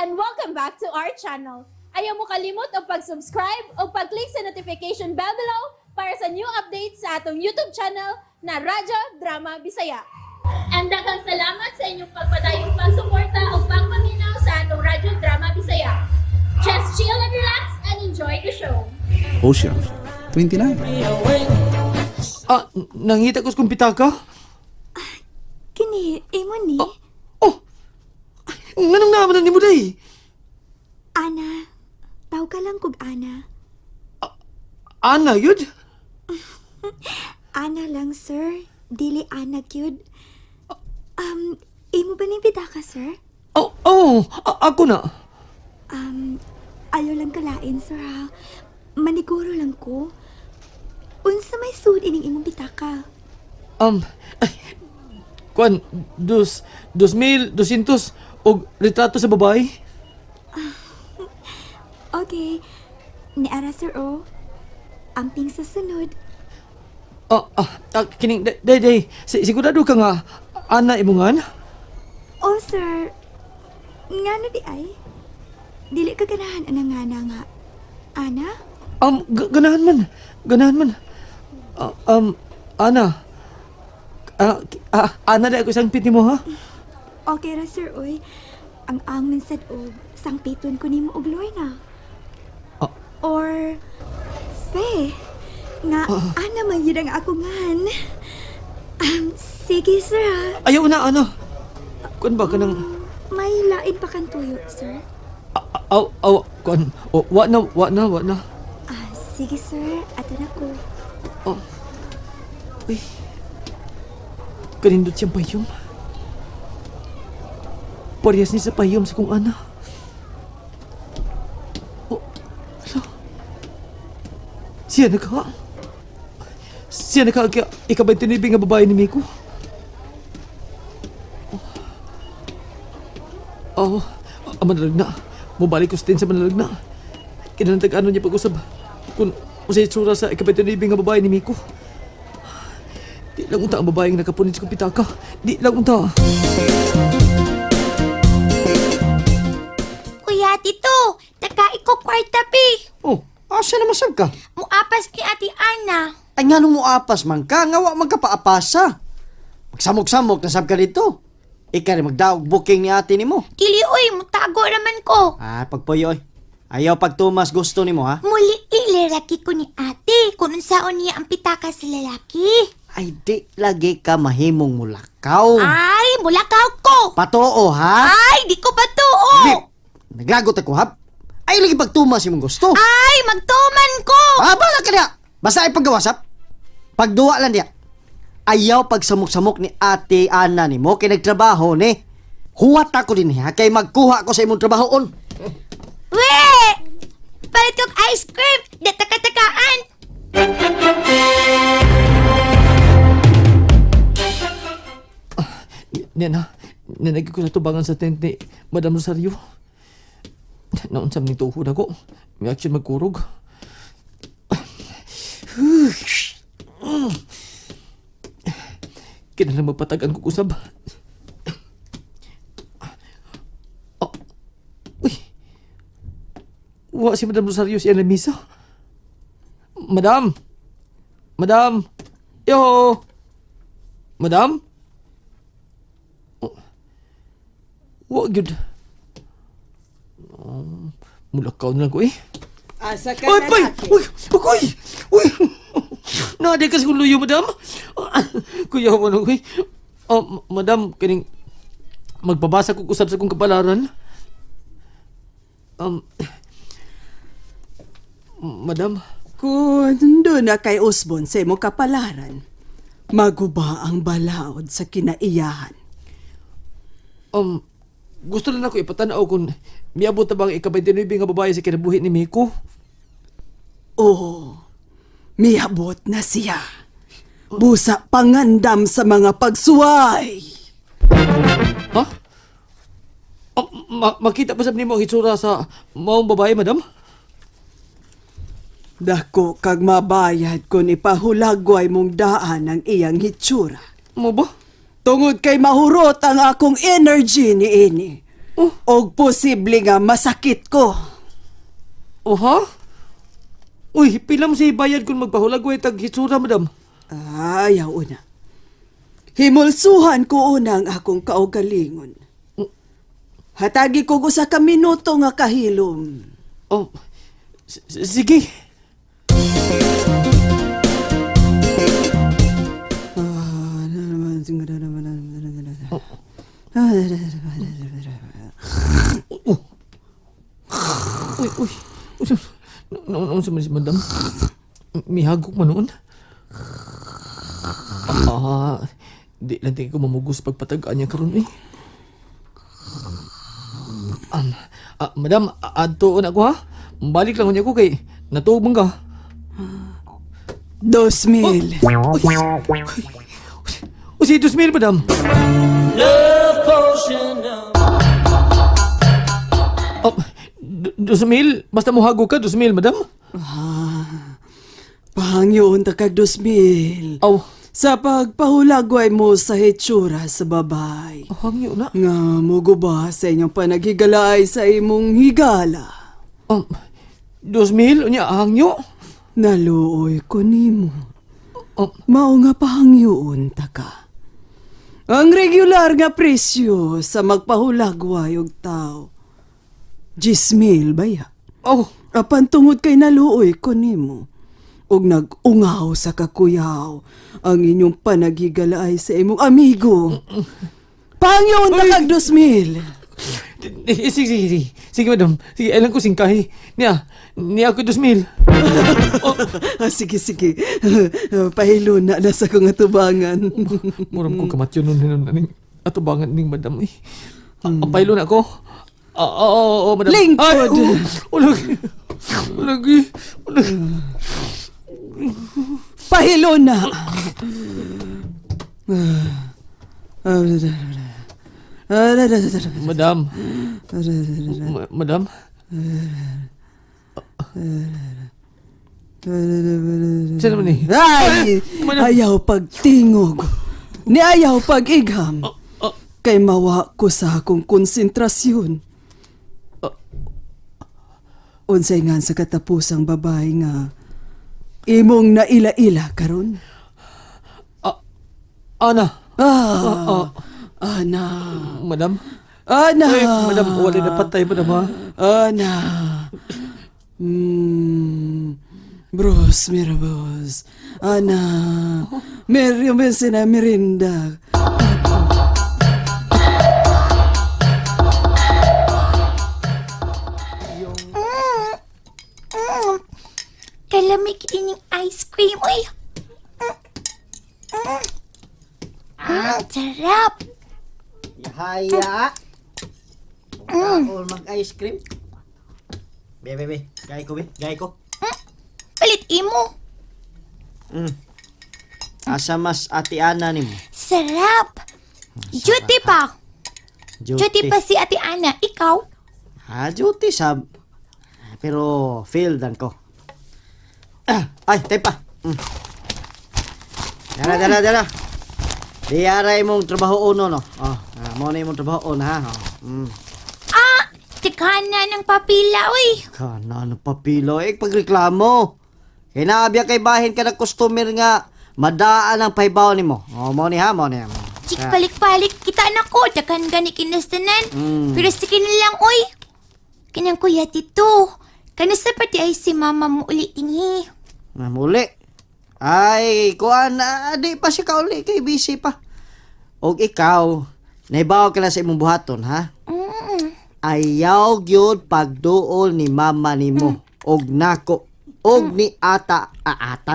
and welcome back to our channel. Ayaw mo kalimot o pag-subscribe o pag-click sa notification bell below para sa new updates sa atong YouTube channel na Radyo Drama Bisaya. And daghang salamat sa inyong pagpadayong pagsuporta o pagpaminaw sa atong Radyo Drama Bisaya. Just chill and relax and enjoy the show. Ocean, 29. Nangita ko sa kumpitaka? Kini, imo ni? Nganong naman ni mo day? Ana. Tawag ka lang kog Ana. Ana, yun? Ana lang, sir. Dili Ana, yun. Imo ba nibita ka, sir? Ako na. Ayaw lang kalain, sir, ha? Maniguro lang ko. Unsa may sud ining imong bitaka? Kwan, 2,200 og retrato sa babae? Okay. Niara, sir, oh. Amping sa sunod. Kining, day, sigurado ka nga, Ana imungan? Oh, sir. Nga na di ay? Dili ka ganahan nga. Ana? Ganahan man. Ana. Ana na ako isang piti mo, ha? Okay ra, sir, oy. Ang minsad og sangpiton ko nimo og Lorna. Or Fe, nga ana man yun ang ako ngan. Sige, sir, ha. Ayaw na, ano? Kwan ba ka nang... May lain pa kang tuyo, sir? Kwan, wa na. Sige, sir. Ato na ko. Uy, kanindot siyang payom. Parehas niya sa payom sa kong ana. Hala. Siya naka ikabantinibing nga babae ni Miko. Manalag na. Mubalik ko sa manalag na. Kinanantag-ano niya pag-usab. Kung usay tsura sa ikabantinibing nga babae ni Miko. Di lang unta ang babaeng nakapunit sa kumpitaka. Di lang unta. Kuya, tito, takai ko kwarta pi. Asa na masab ka? Muapas ni Ate Ana. Ay nga nung muapas man ka, nga wa man ka paapasa. Magsamok-samok na sab ka dito. Ika rin magdaog booking ni ate ni mo. Dili oy, mutago raman ko. Pagpuyoy. Ayaw pagtumas gusto ni mo, ha? Muli iliraki ko ni ate kung unsaon niya ang pitaka sa lalaki. Ay di lagi ka mahimong mulakaw. Ay, mulakaw ko. Patoo, ha? Ay, di ko ba tuo? Di, naglagot ako, ha? Ay lagi pagtumas yung gusto. Ay, magtuman ko. Bala ka niya! Basta ay paggawasap. Pagduwa lang niya. Ayaw pagsamok-samok ni ate Ana ni mo kay nagtrabaho ni. Huwat ako din niya kay magkuha ko sa imong trabahoon. We! Palit kong ice cream. Dataka-takaan. Nanagi ko na tubangan sa tent ni Madam Rosario. Naunsam ni tuhod ako. May action magkurog. Kinalang magpatagan ko kusab. Uy! Wa si Madam Rosario siya na misa. Madam! Yo! Madam? Wa gyud. Mulakaw na lang ko eh. Asa ka Uy, na pay! laki? Uy! Naaday kasi kong luyo, madam. Kuya mo na, uy. Madam, kining magbabasa ko kusap sa kong kapalaran. Madam? Kung doon na kay Usbon sa imo kapalaran, maguba ang balaod sa kinaiyahan. Gusto lang ako ipatanaw kung miabot na bang ika-29 nga babae sa kinabuhi ni Miko? Oo, miabot na siya. Busa pangandam sa mga pagsuway. Ha? Makita pa sa nimo ang itsura sa maong babae, madam? Dako kag mabayad kung ipahulagway mong daan ang iyang hitsura. Mo ba? Tungod kay mahurot ang akong energy ni ini. Og posible nga masakit ko. Oh, ha? Uy, pila mo si bayad kung magpahulag way tag hitsura, madam? Ayaw una. Himulsuhan ko una ang akong kaugalingon. Hatagi ko usa ka minuto nga kahilom. Oh, sige. Uy, uy. Naon sa man si madam? Mihagok man noon? Di lang tingin ko mamugos pagpatagaan niya karon eh. Madam, adtoon ako ha? Balik lang niya ko kay natubang ka. 2,000. O si 2,000, madam. Oh, 2,000? Basta mo hago ka, 2,000, madam? Pahangyoon ta kag 2,000. Aw, Sa pagpahulagway mo sa hitsura sa babay. hangyo na. Nga mugo ba sa inyong panaghigalaay sa imong higala? 2,000? Unya, hangyo? Naluoy ko nimo. Oh, Mao nga pahangyoon ta ka. Ang regular nga presyo sa magpahulagway og tao. 10,000 baya. oh, Apan tungod kay naluoy ko nimo. Og nag-ungaw sa kakuyaw ang inyong panaghigalaay sa imong amigo. Pangyon ta kag 2,000. sige, sige, madam. Sige, alam ko singkahi. Niya ako 2,000. Sige. Pahilo na sa kong atubangan. Muram ko kamatyo nun aning atubangan ning madam eh. Pahilo na ako. Oo, madam. Lingkod! Ulagi. Pahilo na! Madam. Madam. Sino naman eh? Ay! Madam. Ayaw pagtingog. Ni ayaw pag-igham. Kay mawa ko sa akong konsentrasyon. Unsay nga sa katapusang babae nga imong naila-ila karon. Ana. Ana. Madam. Ana. Ay, madam, wala na patay, madam ha. Ana. Bros, mirabos. Ana. Meron ba na merinda? Kalamig ining ice cream, uy. Sarap. Haya. All mag-ice cream. Be. Gay ko. Palit imo. Asa mas ati Ana nimo? Sarap. Duty pa. Duty pa si Ate Ana. Ikaw? Duty sab. Pero failed ko. Ay, tepa. Dala. Diaray mong trabaho uno, no? Mo na imong trabaho uno, ha? Tikana ng papila, uy. Kana ng papilo, pagreklamo. Kinaabya kay bahin ka ng customer nga, madaan ang pahibaw ni mo. Mo ni ha. Chik palik-palik kita na ko. Dakan gani kinastanan. Pero sige na lang, uy. Kanang kuya tito. Kanasta pati ay si mama mo uli tinghi. Muli. Ay, kuan di pa siya kauli kay busy pa. Og ikaw, naibaw ka na sa imong buhaton, ha? Ayaw gyud pagduol ni mama nimo og nako og ni ata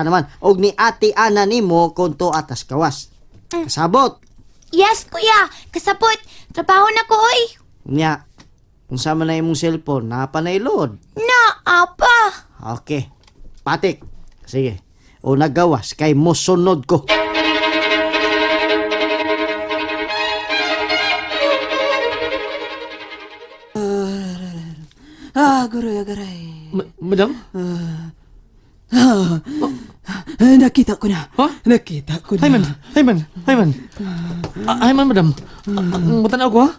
naman og ni ate Ana nimo kunto atas kawas. Kasabot. Yes, kuya. Kasabot. Trabaho na ko, uy. Nya. Unsa man na imong cellphone, napanaylod. Na, apa. Okay. Patik. Sige. O nagawas kay mosunod ko. Garay. Madam? Nakita ko na. Ha? Nakita ko na. Hayman, madam. Matanaw ko ha?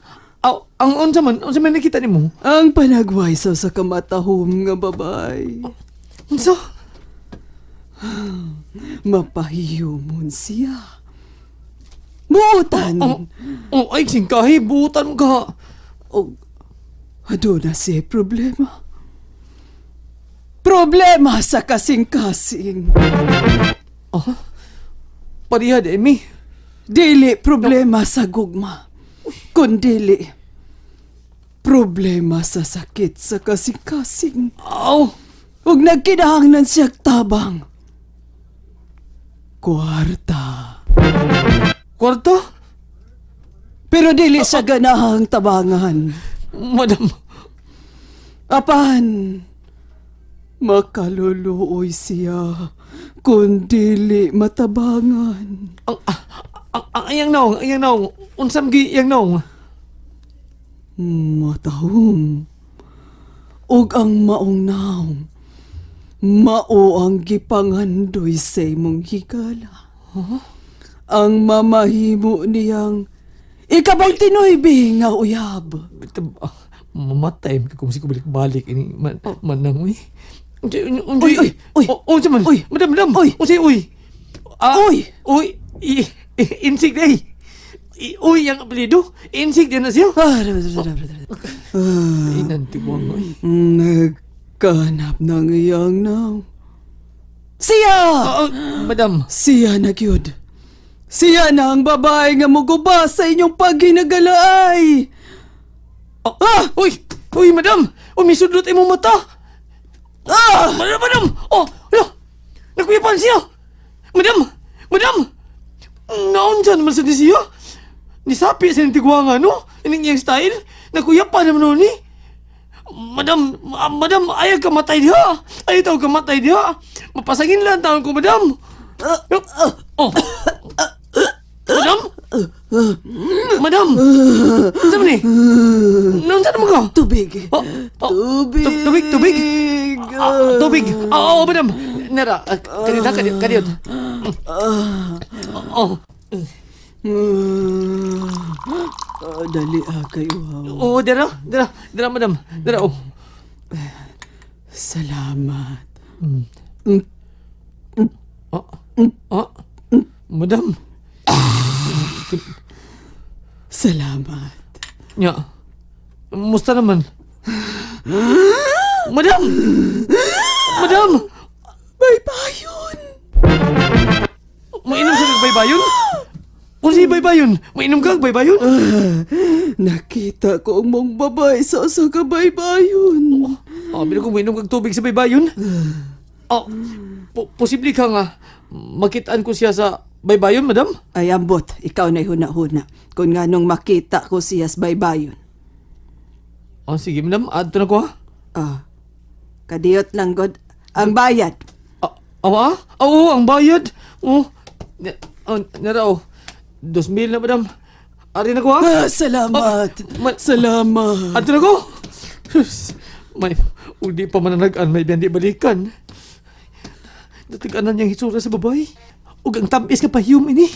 ang unsa man nakita nimo? Ang panagwaysaw sa kamatahom nga babay. Unsa? Mapahiyomon siya. Buutan! Ay singkahi butan ka. O, aduna siya problema. Problema sa kasing-kasing. Pariha di mi. Dili problema sa gugma. Kundili problema sa sakit sa kasing-kasing. Aw. Ug nagkinahanglan siya tabang. Kwarta. Kwarta? Pero dili siya ganahang tabangan. Madam. Apan, makaluluoy siya kung dili matabangan. Ang ayang naong. Unsam gi yang naong. Matahom. Ug ang maong naong, mao ang gipangandoy sa imong higala. Ang mamahimo niyang ikabay tinuibi nga uyab. Mamatay kung si balik ini manang uy. Uy. Unsa man? Uy. Madam. Uy. Unsa uy? Uy. Uy. Insig day. Uy, ang apelido. Insig din na siya. Inantiwang uy. Nagkanap ng iyang naong. Siya! Madam. Siya na gyud. Siya na ang babae nga muguba sa inyong paghinagalaay. Uy! Uy, madam! Umisudlot imong mata! Madam! Ala! Nakuyapan siya! Madam! Naon naman sa di siya? Nisapi sa nintiguanga, no? Ining iyang style? Nakuyapan naman nun, Madam, ayaw ka matay diha! Ayaw tao ka matay diha! Mapasangin lang taon ko, madam! Madam! Saan ni? Saan naman ka? Tubig. Tubig. Tubig! Oo, madam! Nara, kaniyot. Dali kayo. Oo, dara, madam. Dara, oh. Salamat. Madam. Salamat. Nya. Musta naman? Madam! Baybayon! Mainom sa baybayon? Kung si baybayon, mainom ka baybayon? Nakita ko ang mong babae sa baybayon. Pero kung mainom kang tubig sa baybayon? Posible ka nga makitaan ko siya sa baybayon, madam? Ay ambot, ikaw na huna-huna. Kung nga nung makita ko siya sa baybayon. Sige, madam. Adto na ko, ha? Kadiyot lang, God. Ang bayad. Oo, ang bayad. Nara, 2,000 na, madam. Ari na ko, ha? Salamat. Salamat. Adto na ko. May, uli pa mananagaan, may biyandi balikan. Nataganan niyang hitsura sa babae. Ug ang tamis ka pahiyom ini.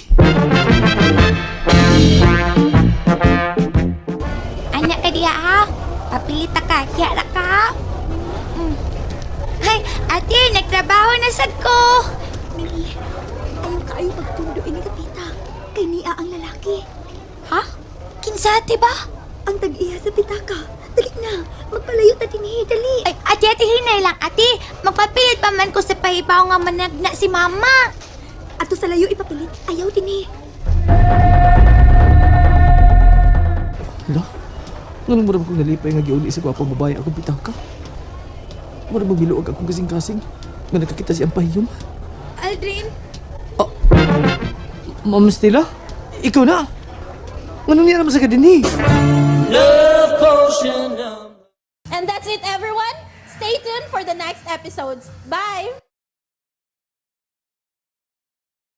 Anak ka diya ha? Papilita ka, kaya ka. Hay, ate, nagtrabaho na sad ko. Mili, ayaw pagtundo ini kapita. Kay niya ang lalaki. Ha? Kinsa ate ba? Ang tag-iya sa pitaka. Dali na, magpalayo ta dinhi, dali. Ay, ate, hinay lang, ate. Magpapilit pa man ko sa pahibaw nga managna si mama. Ato sa layo ipapilit, ayaw dinhi. Hala? Ganun mo naman kong nalipay nga giuli sa gwapang babae akong pitaka? Mo naman biluag akong kasing-kasing nga nakakita siyang pahiyom? Aldrin? Ma'am Stella? Ikaw na? Ganun niya naman sa kadini? And that's it, everyone. Stay tuned for the next episodes. Bye!